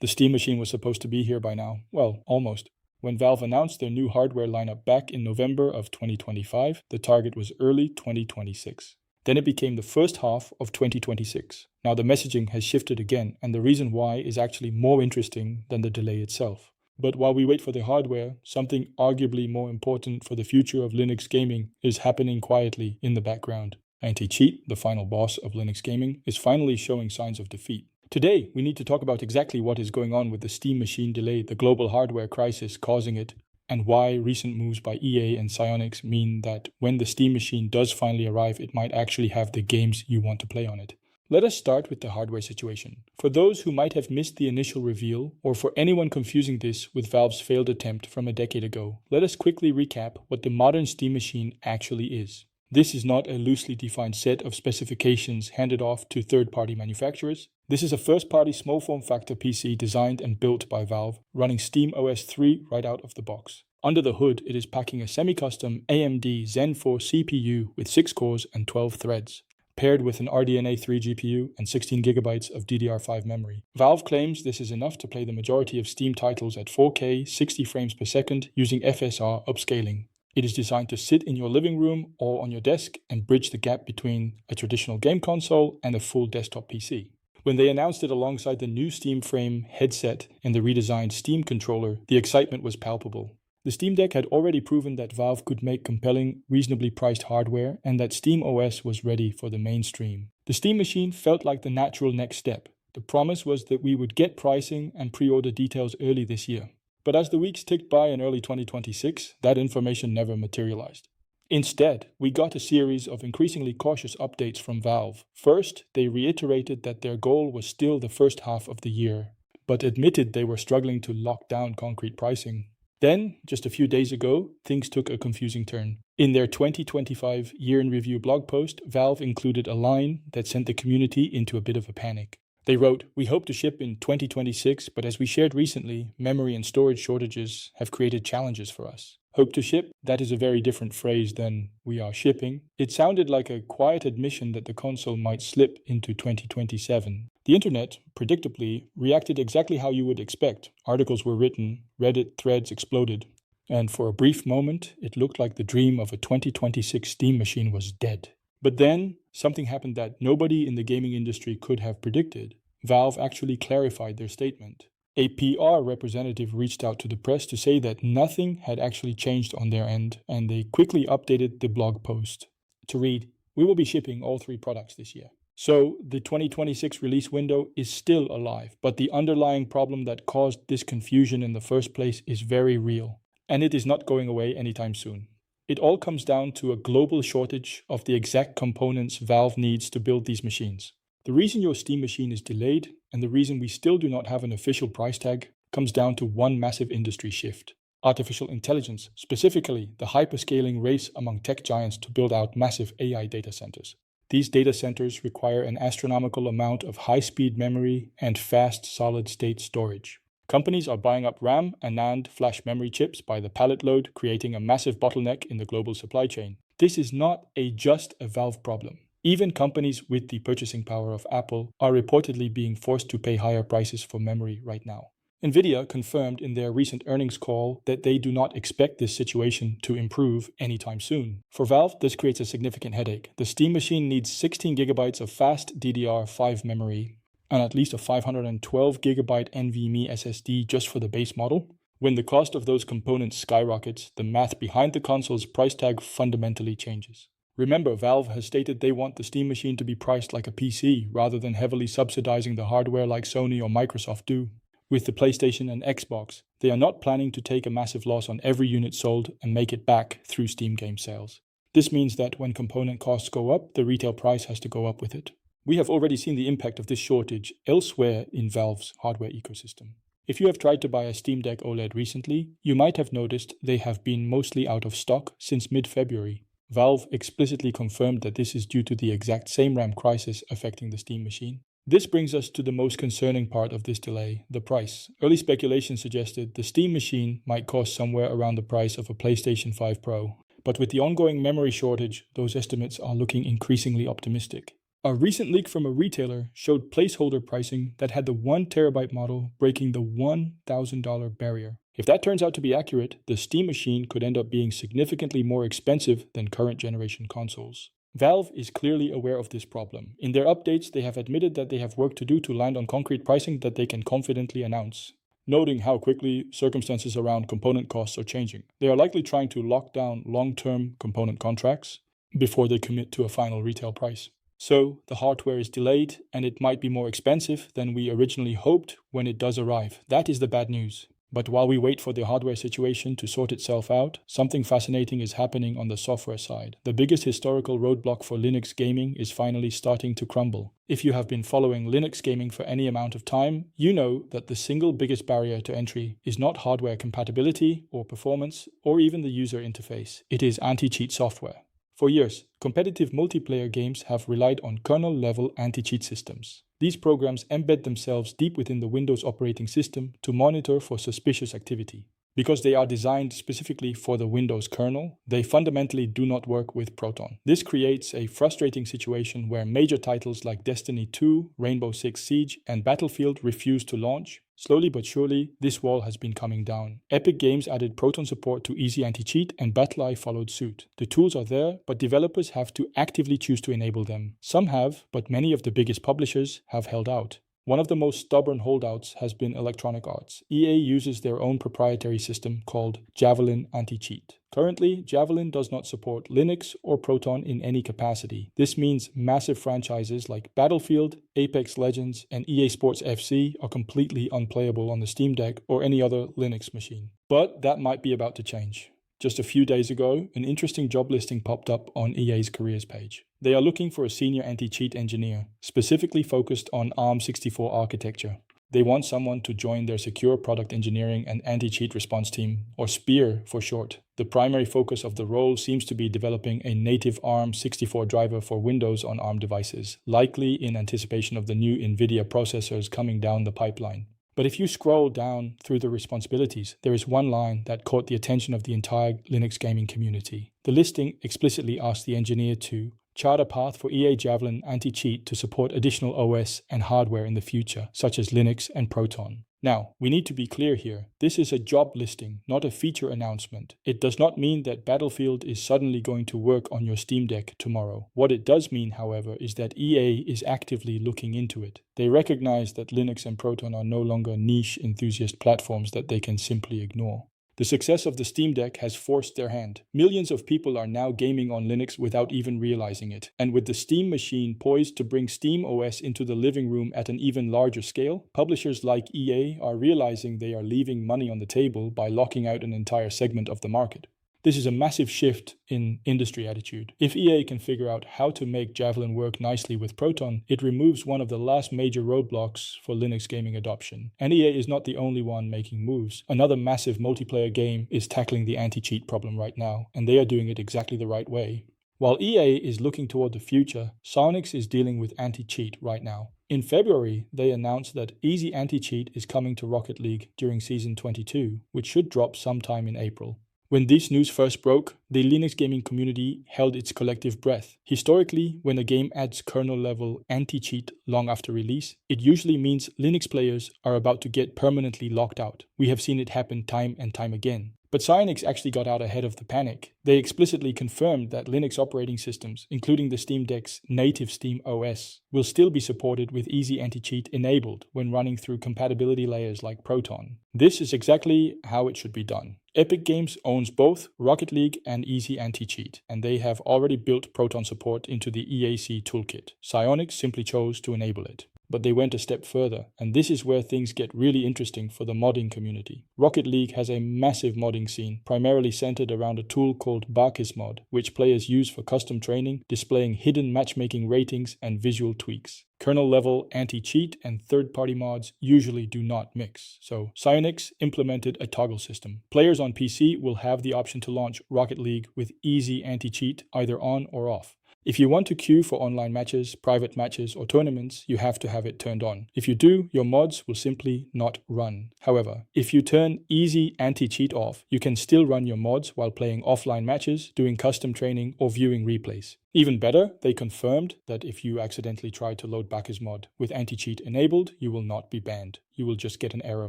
The Steam machine was supposed to be here by now. Well, almost. When Valve announced their new hardware lineup back in November of 2025, the target was early 2026. Then it became the first half of 2026. Now the messaging has shifted again, and the reason why is actually more interesting than the delay itself. But while we wait for the hardware, something arguably more important for the future of Linux gaming is happening quietly in the background. Anti-cheat, the final boss of Linux gaming, is finally showing signs of defeat. Today, we need to talk about exactly what is going on with the Steam machine delay, the global hardware crisis causing it, and why recent moves by EA and Psyonix mean that when the Steam machine does finally arrive, it might actually have the games you want to play on it. Let us start with the hardware situation. For those who might have missed the initial reveal, or for anyone confusing this with Valve's failed attempt from a decade ago, let us quickly recap what the modern Steam machine actually is. This is not a loosely defined set of specifications handed off to third-party manufacturers. This is a first-party small form factor PC designed and built by Valve, running SteamOS 3 right out of the box. Under the hood, it is packing a semi-custom AMD Zen 4 CPU with 6 cores and 12 threads, paired with an RDNA 3 GPU and 16GB of DDR5 memory. Valve claims this is enough to play the majority of Steam titles at 4K 60 frames per second using FSR upscaling. It is designed to sit in your living room or on your desk and bridge the gap between a traditional game console and a full desktop PC. When they announced it alongside the new Steam Frame headset and the redesigned Steam controller, the excitement was palpable. The Steam Deck had already proven that Valve could make compelling, reasonably priced hardware and that SteamOS was ready for the mainstream. The Steam machine felt like the natural next step. The promise was that we would get pricing and pre-order details early this year. But as the weeks ticked by in early 2026, that information never materialized. Instead, we got a series of increasingly cautious updates from Valve. First, they reiterated that their goal was still the first half of the year, but admitted they were struggling to lock down concrete pricing. Then, just a few days ago, things took a confusing turn. In their 2025 year-in-review blog post, Valve included a line that sent the community into a bit of a panic. They wrote, "We hope to ship in 2026, but as we shared recently, memory and storage shortages have created challenges for us." Hope to ship? That is a very different phrase than "we are shipping." It sounded like a quiet admission that the console might slip into 2027. The internet, predictably, reacted exactly how you would expect. Articles were written, Reddit threads exploded, and for a brief moment, it looked like the dream of a 2026 Steam machine was dead. But then, something happened that nobody in the gaming industry could have predicted. Valve actually clarified their statement. A PR representative reached out to the press to say that nothing had actually changed on their end, and they quickly updated the blog post to read, "We will be shipping all 3 products this year." So, the 2026 release window is still alive, but the underlying problem that caused this confusion in the first place is very real, and it is not going away anytime soon. It all comes down to a global shortage of the exact components Valve needs to build these machines. The reason your Steam machine is delayed, and the reason we still do not have an official price tag, comes down to one massive industry shift. Artificial intelligence, specifically the hyperscaling race among tech giants to build out massive AI data centers. These data centers require an astronomical amount of high-speed memory and fast solid-state storage. Companies are buying up RAM and NAND flash memory chips by the pallet load, creating a massive bottleneck in the global supply chain. This is not just a Valve problem. Even companies with the purchasing power of Apple are reportedly being forced to pay higher prices for memory right now. Nvidia confirmed in their recent earnings call that they do not expect this situation to improve anytime soon. For Valve, this creates a significant headache. The Steam machine needs 16 GB of fast DDR5 memory, and at least a 512GB NVMe SSD just for the base model. When the cost of those components skyrockets, the math behind the console's price tag fundamentally changes. Remember, Valve has stated they want the Steam machine to be priced like a PC, rather than heavily subsidizing the hardware like Sony or Microsoft do. With the PlayStation and Xbox, they are not planning to take a massive loss on every unit sold and make it back through Steam game sales. This means that when component costs go up, the retail price has to go up with it. We have already seen the impact of this shortage elsewhere in Valve's hardware ecosystem. If you have tried to buy a Steam Deck OLED recently, you might have noticed they have been mostly out of stock since mid-February. Valve explicitly confirmed that this is due to the exact same RAM crisis affecting the Steam machine. This brings us to the most concerning part of this delay, the price. Early speculation suggested the Steam machine might cost somewhere around the price of a PlayStation 5 Pro. But with the ongoing memory shortage, those estimates are looking increasingly optimistic. A recent leak from a retailer showed placeholder pricing that had the 1 terabyte model breaking the $1,000 barrier. If that turns out to be accurate, the Steam machine could end up being significantly more expensive than current generation consoles. Valve is clearly aware of this problem. In their updates, they have admitted that they have work to do to land on concrete pricing that they can confidently announce, noting how quickly circumstances around component costs are changing. They are likely trying to lock down long-term component contracts before they commit to a final retail price. So the hardware is delayed and it might be more expensive than we originally hoped when it does arrive. That is the bad news. But while we wait for the hardware situation to sort itself out, something fascinating is happening on the software side. The biggest historical roadblock for Linux gaming is finally starting to crumble. If you have been following Linux gaming for any amount of time, you know that the single biggest barrier to entry is not hardware compatibility or performance or even the user interface. It is anti-cheat software. For years, competitive multiplayer games have relied on kernel-level anti-cheat systems. These programs embed themselves deep within the Windows operating system to monitor for suspicious activity. Because they are designed specifically for the Windows kernel, they fundamentally do not work with Proton. This creates a frustrating situation where major titles like Destiny 2, Rainbow Six Siege, and Battlefield refuse to launch. Slowly but surely, this wall has been coming down. Epic Games added Proton support to Easy Anti-Cheat and BattlEye followed suit. The tools are there, but developers have to actively choose to enable them. Some have, but many of the biggest publishers have held out. One of the most stubborn holdouts has been Electronic Arts. EA uses their own proprietary system called Javelin Anti-Cheat. Currently, Javelin does not support Linux or Proton in any capacity. This means massive franchises like Battlefield, Apex Legends, and EA Sports FC are completely unplayable on the Steam Deck or any other Linux machine. But that might be about to change. Just a few days ago, an interesting job listing popped up on EA's careers page. They are looking for a senior anti-cheat engineer, specifically focused on ARM64 architecture. They want someone to join their secure product engineering and anti-cheat response team, or SPEAR for short. The primary focus of the role seems to be developing a native ARM64 driver for Windows on ARM devices, likely in anticipation of the new NVIDIA processors coming down the pipeline. But if you scroll down through the responsibilities, there is one line that caught the attention of the entire Linux gaming community. The listing explicitly asks the engineer to chart a path for EA Javelin anti-cheat to support additional OS and hardware in the future, such as Linux and Proton. Now, we need to be clear here. This is a job listing, not a feature announcement. It does not mean that Battlefield is suddenly going to work on your Steam Deck tomorrow. What it does mean, however, is that EA is actively looking into it. They recognize that Linux and Proton are no longer niche enthusiast platforms that they can simply ignore. The success of the Steam Deck has forced their hand. Millions of people are now gaming on Linux without even realizing it. And with the Steam machine poised to bring SteamOS into the living room at an even larger scale, publishers like EA are realizing they are leaving money on the table by locking out an entire segment of the market. This is a massive shift in industry attitude. If EA can figure out how to make Javelin work nicely with Proton, it removes one of the last major roadblocks for Linux gaming adoption. And EA is not the only one making moves. Another massive multiplayer game is tackling the anti-cheat problem right now, and they are doing it exactly the right way. While EA is looking toward the future, Psyonix is dealing with anti-cheat right now. In February, they announced that Easy Anti-Cheat is coming to Rocket League during Season 22, which should drop sometime in April. When this news first broke, the Linux gaming community held its collective breath. Historically, when a game adds kernel-level anti-cheat long after release, it usually means Linux players are about to get permanently locked out. We have seen it happen time and time again. But Psyonix actually got out ahead of the panic. They explicitly confirmed that Linux operating systems, including the Steam Deck's native SteamOS, will still be supported with Easy Anti-Cheat enabled when running through compatibility layers like Proton. This is exactly how it should be done. Epic Games owns both Rocket League and Easy Anti-Cheat, and they have already built Proton support into the EAC toolkit. Psyonix simply chose to enable it. But they went a step further, and this is where things get really interesting for the modding community. Rocket League has a massive modding scene, primarily centered around a tool called Barkismod, which players use for custom training, displaying hidden matchmaking ratings and visual tweaks. Kernel-level anti-cheat and third-party mods usually do not mix, so Psyonix implemented a toggle system. Players on PC will have the option to launch Rocket League with Easy Anti-Cheat either on or off. If you want to queue for online matches, private matches, or tournaments, you have to have it turned on. If you do, your mods will simply not run. However, if you turn easy anti-cheat off, you can still run your mods while playing offline matches, doing custom training, or viewing replays. Even better, they confirmed that if you accidentally try to load Bacchus mod with anti-cheat enabled, you will not be banned. You will just get an error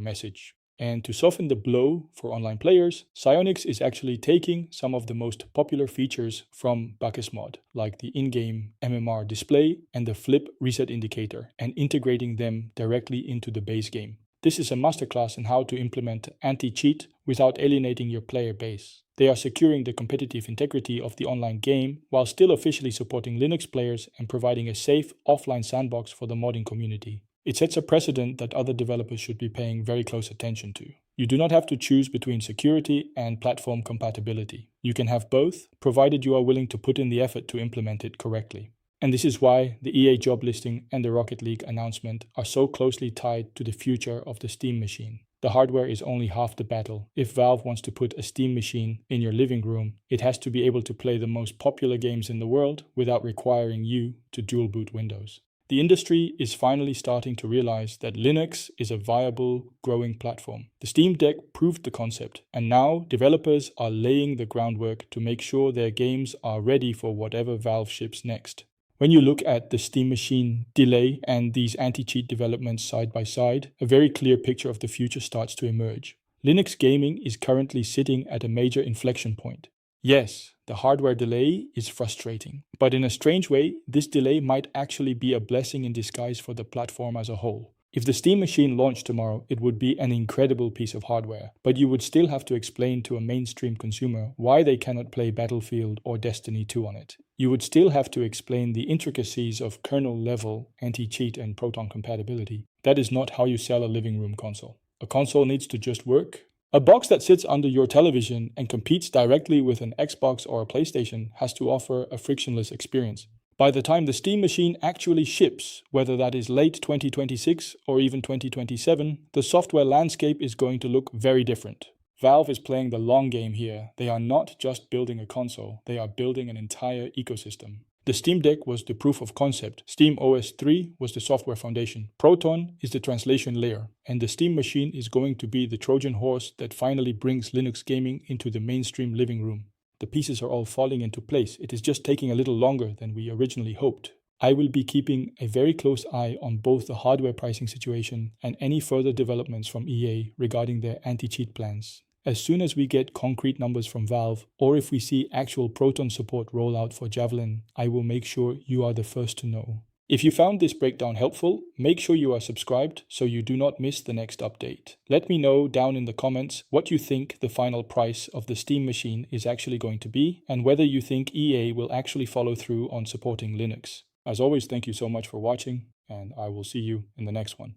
message. And to soften the blow for online players, Psyonix is actually taking some of the most popular features from Bacchus mod, like the in-game MMR display and the flip reset indicator, and integrating them directly into the base game. This is a masterclass in how to implement anti-cheat without alienating your player base. They are securing the competitive integrity of the online game while still officially supporting Linux players and providing a safe offline sandbox for the modding community. It sets a precedent that other developers should be paying very close attention to. You do not have to choose between security and platform compatibility. You can have both, provided you are willing to put in the effort to implement it correctly. And this is why the EA job listing and the Rocket League announcement are so closely tied to the future of the Steam machine. The hardware is only half the battle. If Valve wants to put a Steam machine in your living room, it has to be able to play the most popular games in the world without requiring you to dual boot Windows. The industry is finally starting to realize that Linux is a viable, growing platform. The Steam Deck proved the concept, and now developers are laying the groundwork to make sure their games are ready for whatever Valve ships next. When you look at the Steam machine delay and these anti-cheat developments side by side, a very clear picture of the future starts to emerge. Linux gaming is currently sitting at a major inflection point. Yes, the hardware delay is frustrating, but in a strange way, this delay might actually be a blessing in disguise for the platform as a whole. If the Steam machine launched tomorrow, it would be an incredible piece of hardware, but you would still have to explain to a mainstream consumer why they cannot play Battlefield or Destiny 2 on it. You would still have to explain the intricacies of kernel-level anti-cheat and Proton compatibility. That is not how you sell a living room console. A console needs to just work. A box that sits under your television and competes directly with an Xbox or a PlayStation has to offer a frictionless experience. By the time the Steam machine actually ships, whether that is late 2026 or even 2027, the software landscape is going to look very different. Valve is playing the long game here. They are not just building a console, they are building an entire ecosystem. The Steam Deck was the proof of concept, SteamOS 3 was the software foundation, Proton is the translation layer, and the Steam machine is going to be the Trojan horse that finally brings Linux gaming into the mainstream living room. The pieces are all falling into place, it is just taking a little longer than we originally hoped. I will be keeping a very close eye on both the hardware pricing situation and any further developments from EA regarding their anti-cheat plans. As soon as we get concrete numbers from Valve, or if we see actual Proton support roll out for Javelin, I will make sure you are the first to know. If you found this breakdown helpful, make sure you are subscribed so you do not miss the next update. Let me know down in the comments what you think the final price of the Steam machine is actually going to be, and whether you think EA will actually follow through on supporting Linux. As always, thank you so much for watching, and I will see you in the next one.